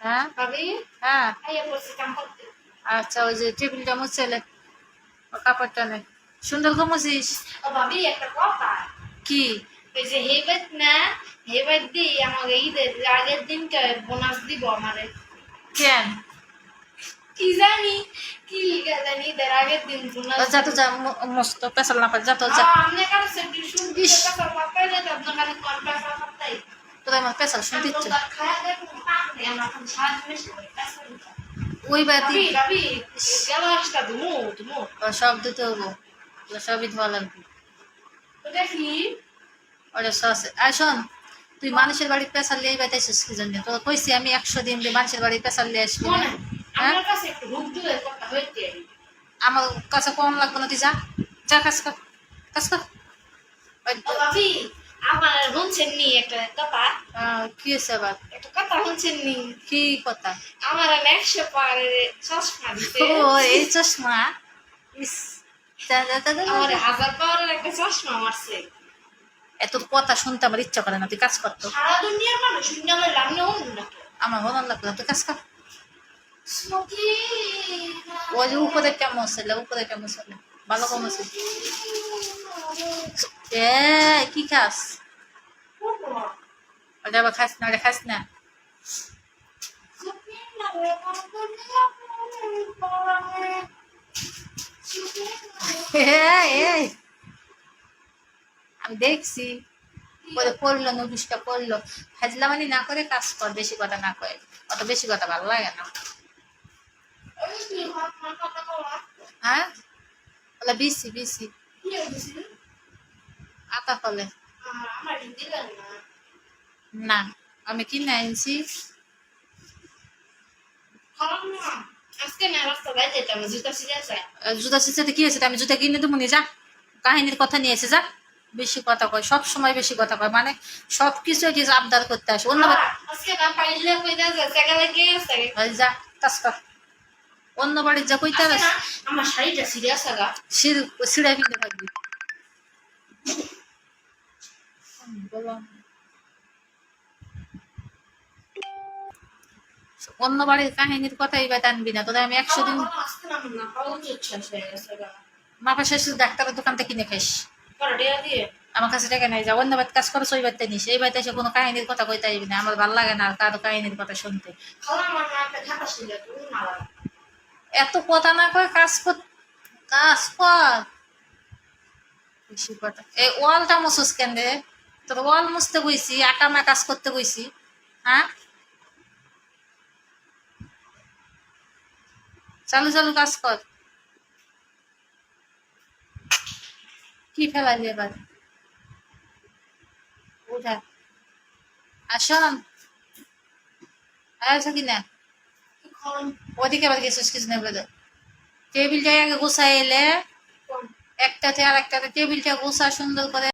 হ্যাঁ হ্যাঁ আচ্ছা, ওই যে টেবিলটা মুছলে কাপড়টা নেই, সুন্দর করে মুছিস। কি ওই যে হেবাত না, হেবাত দি আমাকে ঈদের আগের দিনটা বোনাস দিব আমারে। কেন? কি জানি কি লিখা জানি ঈদের আগের দিন বোনাস। যা তো যা, মস্ত পেছাল না পাই, যা তো যা। আমনে কাছে সেটি শুনতে কথা পাইলে তো আপনার খালি কোন পেশা করতেই তোদের আমার পেছাল শুনতে ইচ্ছে। খায়া দেখুন পাকনে আমার খালি সাজ মেশে পেশা দিতা। ওই বাতি রবি গেল আসটা ধুমু সব দিতে হবো, সবই ধোয়া লাগবে। তো দেখি ওটা সস। আর শোন, তুই মানুষের বাড়ি পেশাল লিয়ে বেতাইছিস কি জন্য? তোকে কইছি আমি 100 দিন দিয়ে মানুষের বাড়ি পেশাল লিয়ে আসবি না। হ্যাঁ, আমার কাছে একটু রূপ দিয়ে কথা হইতে আমার কাছে কম লাগবে না, তুই যা যা, কাজ কর কাজ কর। রবি আমার শুনছেন নি একটা কথা? কি হয়েছে আবার? একটা কথা শুনছেন নি? কি কথা? আমার 100 পারে চশমা দিতে। ও এই চশমা, ইস, আমার 1000 পাওয়ারের একটা চশমা মারছে। এত কথা শুনতে আমার ইচ্ছা করে না, তুই কাজ করতো। সারা দুনিয়ার মানুষ শুনলে লামনে হন না। আমার ভালো লাগবে না, তুই কাজ কর। স্মোকি ওই যে উপরে কেমন ছিল, উপরে কেমন ছিল, ভালো কম আছে। এ কি খাস? ওটা আবার খাস না, ওটা খাস না। এই আমি দেখছি পরে করলো, নুডুসটা করলো, হাজলামানি না করে কাজ কর, বেশি কথা না করে। অত বেশি কথা ভালো লাগে না। হ্যাঁ, বলে বিসি বিসি আতা ফলে না, আমি কিনে আনছি। জুতা সিসাতে কি হয়েছে? আমি জুতা কিনে দেবো নি, যা। কাহিনীর কথা নিয়ে এসে যা। বেশি কথা কয়, সব সময় বেশি কথা কয়, মানে সবকিছু কিছু আবদার করতে আসে। অন্য যা কাজ কর, অন্য বাড়ির যা কইতে আমার শাড়িটা সিরিয়াস আগা সিঁড়াই কিনতে থাকবি। অন্য বাড়ির কাহিনীর কথাই বা টানবি না, তোদের আমি 100 দিন মাপা শেষ ডাক্তারের দোকান থেকে কিনে খাইস। আমার কাছে টাকা নাই, যা অন্য বাড়িতে কাজ করো, ওই বাড়িতে নিস। এই বাড়িতে এসে কোনো কাহিনীর কথা কইতে আসবি না, আমার ভালো লাগে না কারো কাহিনীর কথা শুনতে। এত কথা না কয় কাজ কর, কাজ কর। বেশি কথা। এই ওয়ালটা মুছুস কেন রে? তোর ওয়াল মুছতে কইছি, আকামা কাজ করতে কইছি। হ্যাঁ, চালু চালু কাজ কর। কি ফেলাইলি এবার? উঠা আসন আচ্ছা কিনা ওদিকে আবার গেছিস কিছু নেই বলে। টেবিলটা আগে গুছাই এলে একটাতে আর একটাতে টেবিলটা গুছা সুন্দর করে।